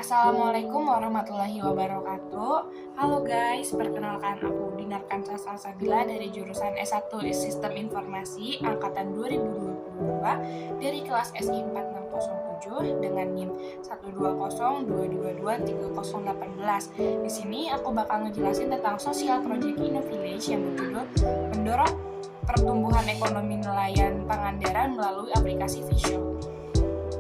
Assalamualaikum warahmatullahi wabarakatuh. Halo guys, perkenalkan aku Dinar Kansa Salsabila dari jurusan S1 Sistem Informasi Angkatan 2022 dari kelas SI 4607 dengan NIM 12022230818. Di sini aku bakal ngejelasin tentang Social Project Innovillage yang berjudul mendorong pertumbuhan ekonomi nelayan Pangandaran melalui aplikasi Visio.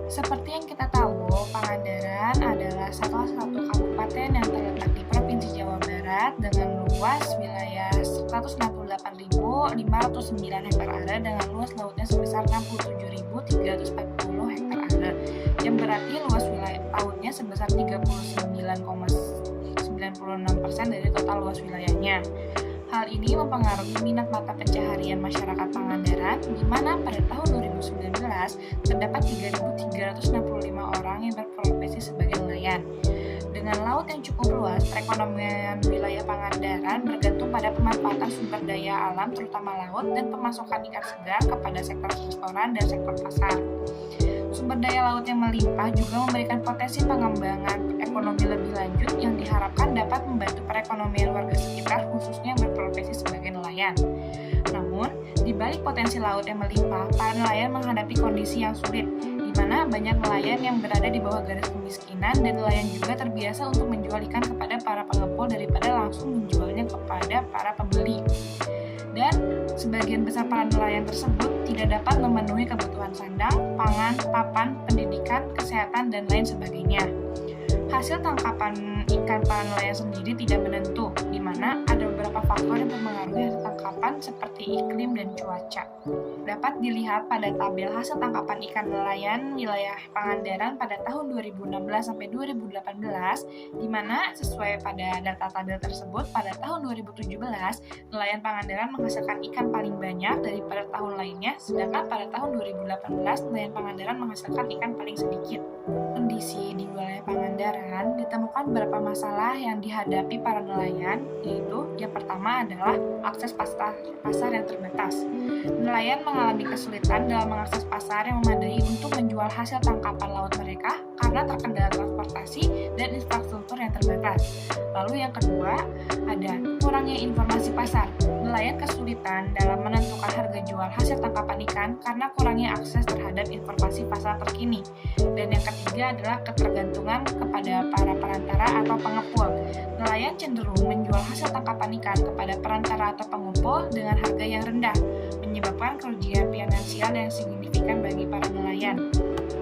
Seperti yang kita tahu, Pangandaran adalah salah satu kabupaten yang terletak di Provinsi Jawa Barat dengan luas wilayah 168.509 hektar area dengan luas lautnya sebesar 67.340 hektar area, yang berarti luas wilayah lautnya sebesar 39,96% dari total luas wilayahnya. Hal ini mempengaruhi minat mata pencaharian masyarakat Pangandaran, di mana pada tahun 2019 terdapat 3.365 orang yang berprofesi sebagai nelayan. Dengan laut yang cukup luas, perekonomian wilayah Pangandaran bergantung pada pemanfaatan sumber daya alam terutama laut dan pemasukan ikan segar kepada sektor restoran dan sektor pasar. Sumber daya laut yang melimpah juga memberikan potensi pengembangan ekonomi lebih lanjut yang diharapkan dapat membantu perekonomian warga sekitar khususnya yang berprofesi sebagai nelayan. Namun, di balik potensi laut yang melimpah, para nelayan menghadapi kondisi yang sulit, di mana banyak nelayan yang berada di bawah garis kemiskinan dan nelayan juga terbiasa untuk menjual ikan kepada para pengepul daripada langsung menjualnya kepada para pembeli. Dan sebagian besar para nelayan tersebut tidak dapat memenuhi kebutuhan sandang, pangan, papan, pendidikan, kesehatan, dan lain sebagainya. Hasil tangkapan ikan para nelayan sendiri tidak menentu, di mana ada beberapa faktor yang mempengaruhi hasil tangkapan seperti iklim dan cuaca. Dapat dilihat pada tabel hasil tangkapan ikan nelayan wilayah Pangandaran pada tahun 2016 sampai 2018, di mana sesuai pada data tabel tersebut pada tahun 2017 nelayan Pangandaran menghasilkan ikan paling banyak daripada tahun lainnya, sedangkan pada tahun 2018 nelayan Pangandaran menghasilkan ikan paling sedikit. Kondisi di wilayah Pangandaran ditemukan beberapa masalah yang dihadapi para nelayan, yaitu yang pertama adalah akses pasar yang terbatas. Nelayan mengalami kesulitan dalam mengakses pasar yang memadai untuk menjual hasil tangkapan laut mereka karena terkendala transportasi dan infrastruktur yang terbatas. Lalu yang kedua, ada kurangnya informasi pasar. Nelayan kesulitan dalam menentukan harga jual hasil tangkapan ikan karena kurangnya akses terhadap informasi pasar terkini. Dan yang ketiga adalah ketergantungan kepada para perantara atau pengepul. Nelayan cenderung menjual hasil tangkapan ikan kepada perantara atau pengepul dengan harga yang rendah, menyebabkan kerugian finansial yang signifikan bagi para nelayan.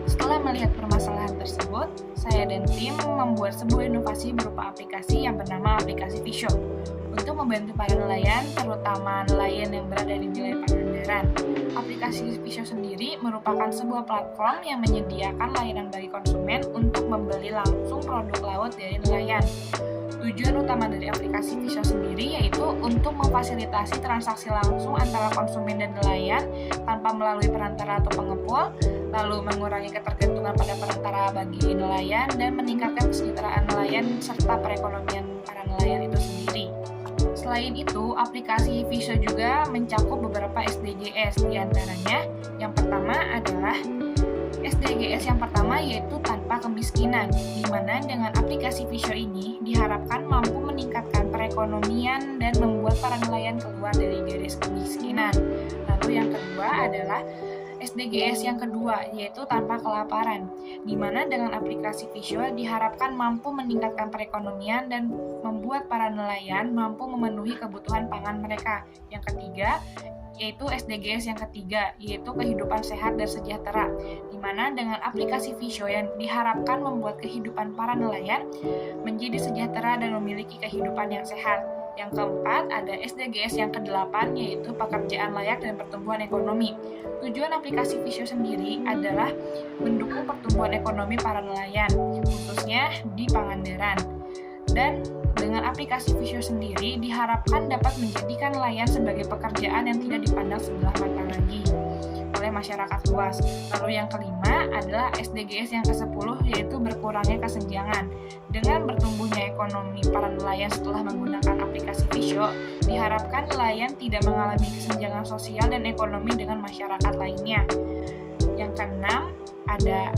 Setelah melihat permasalahan tersebut, saya dan tim membuat sebuah inovasi berupa aplikasi yang bernama aplikasi Visio untuk membantu para nelayan, terutama nelayan yang berada di wilayah Pangandaran. Aplikasi Visio sendiri merupakan sebuah platform yang menyediakan layanan bagi konsumen untuk membeli langsung produk laut dari nelayan. Tujuan utama dari aplikasi Visio sendiri yaitu untuk memfasilitasi transaksi langsung antara konsumen dan nelayan tanpa melalui perantara atau pengepul, lalu mengurangi ketergantungan pada perantara bagi nelayan dan meningkatkan kesejahteraan nelayan serta perekonomian para nelayan itu sendiri. Selain itu, aplikasi Visio juga mencakup beberapa SDGs, diantaranya yang pertama adalah SDGs yang pertama yaitu tanpa kemiskinan, di mana dengan aplikasi Visio ini diharapkan mampu meningkatkan perekonomian dan membuat para nelayan keluar dari garis kemiskinan. Lalu yang kedua adalah SDGs yang kedua yaitu tanpa kelaparan, di mana dengan aplikasi Visio diharapkan mampu meningkatkan perekonomian dan membuat para nelayan mampu memenuhi kebutuhan pangan mereka. Yang ketiga yaitu SDGs yang ketiga, yaitu kehidupan sehat dan sejahtera, di mana dengan aplikasi Visio yang diharapkan membuat kehidupan para nelayan menjadi sejahtera dan memiliki kehidupan yang sehat. Yang keempat ada SDGs yang kedelapan, yaitu pekerjaan layak dan pertumbuhan ekonomi. Tujuan aplikasi Visio sendiri adalah mendukung pertumbuhan ekonomi para nelayan, khususnya di Pangandaran. Dan dengan aplikasi Visio sendiri diharapkan dapat menjadikan nelayan sebagai pekerjaan yang tidak dipandang sebelah mata lagi oleh masyarakat luas. Lalu yang kelima adalah SDGs yang ke-10 yaitu berkurangnya kesenjangan. Dengan bertumbuhnya ekonomi para nelayan setelah menggunakan aplikasi Visio, diharapkan nelayan tidak mengalami kesenjangan sosial dan ekonomi dengan masyarakat lainnya. Yang keenam ada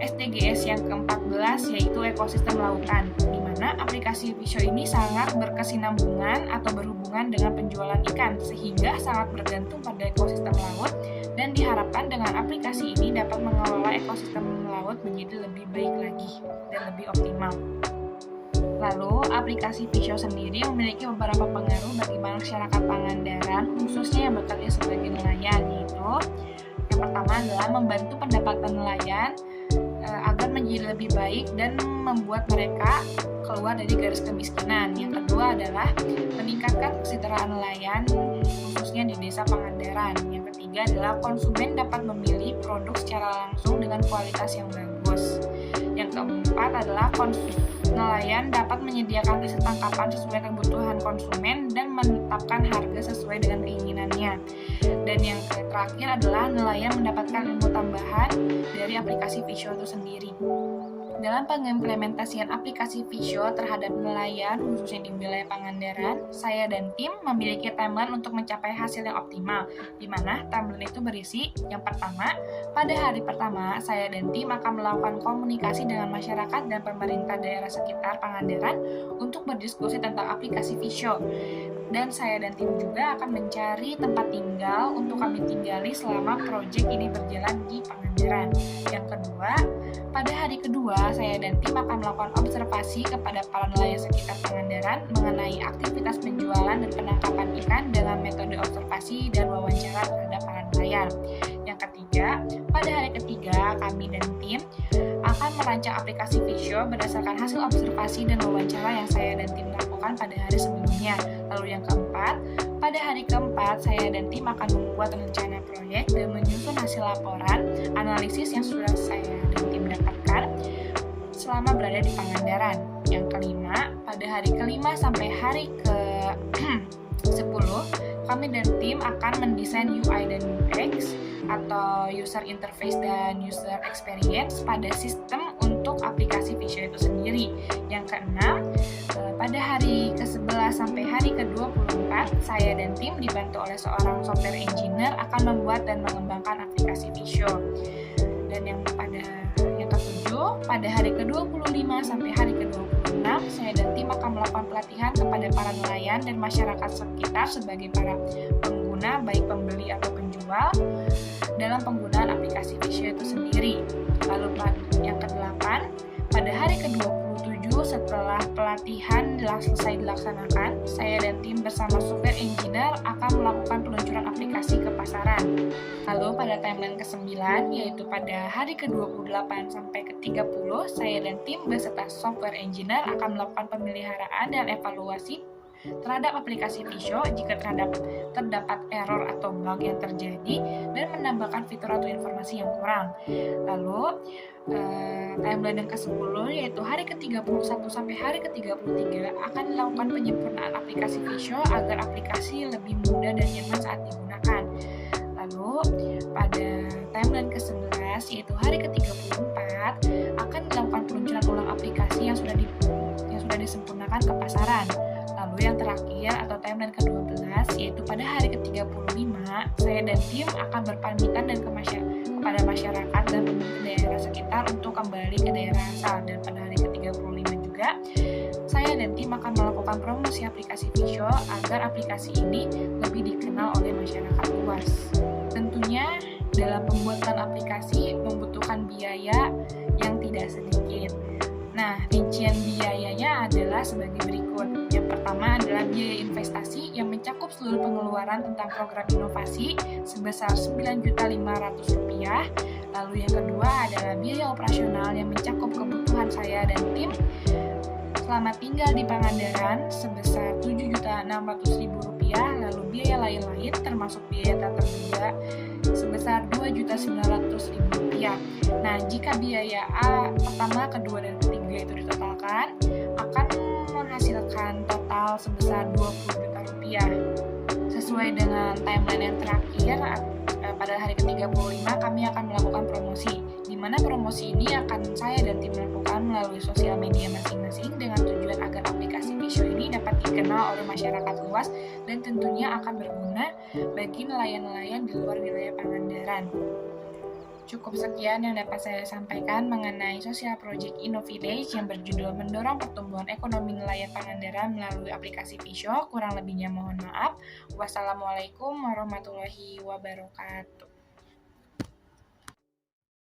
SDGs yang ke-14 yaitu ekosistem lautan, di mana aplikasi Visio ini sangat berkesinambungan atau berhubungan dengan penjualan ikan sehingga sangat bergantung pada ekosistem laut, dan diharapkan dengan aplikasi ini dapat mengelola ekosistem laut menjadi lebih baik lagi dan lebih optimal. Lalu, aplikasi Visio sendiri memiliki beberapa pengaruh bagi masyarakat Pangandaran, khususnya yang bekerja sebagai nelayan, yaitu yang pertama adalah membantu pendapatan nelayan agar menjadi lebih baik dan membuat mereka keluar dari garis kemiskinan. Yang kedua adalah meningkatkan kesejahteraan nelayan, khususnya di desa Pangandaran. Yang ketiga adalah konsumen dapat memilih produk secara langsung dengan kualitas yang bagus. Yang keempat adalah nelayan dapat menyediakan hasil tangkapan sesuai kebutuhan konsumen dan menetapkan harga sesuai dengan keinginannya. Dan yang terakhir adalah nelayan mendapatkan ilmu tambahan dari aplikasi Visio itu sendiri. Dalam pengimplementasian aplikasi Visio terhadap nelayan, khususnya di wilayah Pangandaran, saya dan tim memiliki timeline untuk mencapai hasil yang optimal, di mana timeline itu berisi, yang pertama, pada hari pertama, saya dan tim akan melakukan komunikasi dengan masyarakat dan pemerintah daerah sekitar Pangandaran untuk berdiskusi tentang aplikasi Visio. Dan saya dan tim juga akan mencari tempat tinggal untuk kami tinggali selama proyek ini berjalan di Pangandaran. Yang kedua, pada hari kedua, saya dan tim akan melakukan observasi kepada para nelayan sekitar Pangandaran mengenai aktivitas penjualan dan penangkapan ikan dengan metode observasi dan wawancara terhadap para nelayan. Yang ketiga, pada hari ketiga, kami dan tim akan merancang aplikasi Visio berdasarkan hasil observasi dan wawancara yang saya dan tim lakukan pada hari sebelumnya. Lalu yang keempat, pada hari keempat, saya dan tim akan membuat rencana proyek dan menyusun hasil laporan analisis yang sudah saya dan tim dapatkan selama berada di Pangandaran. Yang kelima, pada hari kelima sampai hari ke-10, kami dan tim akan mendesain UI dan UX atau user interface dan user experience pada sistem untuk aplikasi Visio itu sendiri. Yang keenam, pada hari ke-11 sampai hari ke-24, saya dan tim dibantu oleh seorang software engineer akan membuat dan mengembangkan aplikasi Visio. Dan yang ke-7, pada hari ke-25 sampai hari ke-26, saya dan tim akan melakukan pelatihan kepada para nelayan dan masyarakat sekitar sebagai para pengguna, baik pembeli atau penjual, dalam penggunaan aplikasi Visio itu sendiri. Lalu yang ke-8, pada hari ke-27 setelah pelatihan selesai dilaksanakan, saya dan tim bersama software engineer akan melakukan peluncuran aplikasi ke pasaran. Lalu pada timeline ke-9, yaitu pada hari ke-28 sampai ke-30, saya dan tim beserta software engineer akan melakukan pemeliharaan dan evaluasi terhadap aplikasi Visio jika terdapat error atau bug yang terjadi dan menambahkan fitur atau informasi yang kurang. Lalu timeline yang ke-10 yaitu hari ke-31 sampai hari ke-33 akan dilakukan penyempurnaan aplikasi Visio agar aplikasi lebih mudah dan nyaman saat digunakan. Lalu pada timeline ke-11 yaitu hari ke-34 akan dilakukan peluncuran ulang aplikasi yang sudah disempurnakan ke pasaran. Lalu yang terakhir atau timeline ke-12 yaitu pada hari ke-35, saya dan tim akan berpamitan dan kepada masyarakat dan pemerintah daerah sekitar untuk kembali ke daerah asal. Dan pada hari ke-35 juga, saya dan tim akan melakukan promosi aplikasi Visio agar aplikasi ini lebih dikenal oleh masyarakat luas. Tentunya dalam pembuatan aplikasi membutuhkan biaya yang tidak sedikit. Nah, rincian biayanya adalah sebagai berikut. Yang pertama adalah biaya investasi yang mencakup seluruh pengeluaran tentang program inovasi sebesar Rp9.500.000. Lalu yang kedua adalah biaya operasional yang mencakup kebutuhan saya dan tim selama tinggal di Pangandaran sebesar Rp7.600.000. Lalu biaya lain-lain termasuk biaya tak terduga sebesar Rp2.900.000. Nah, jika biaya A pertama, kedua, dan ketiga itu ditotalkan, akan menghasilkan total sebesar Rp20 juta. Sesuai dengan timeline yang terakhir, pada hari ke-35 kami akan melakukan promosi, di mana promosi ini akan saya dan tim lakukan melalui sosial media masing-masing dengan tujuan agar aplikasi Visio ini dapat dikenal oleh masyarakat luas dan tentunya akan berguna bagi nelayan-nelayan di luar wilayah Pangandaran. Cukup sekian yang dapat saya sampaikan mengenai Social Project InnoVillage yang berjudul Mendorong Pertumbuhan Ekonomi Nelayan Pangandaran melalui aplikasi Visio. Kurang lebihnya mohon maaf. Wassalamualaikum warahmatullahi wabarakatuh.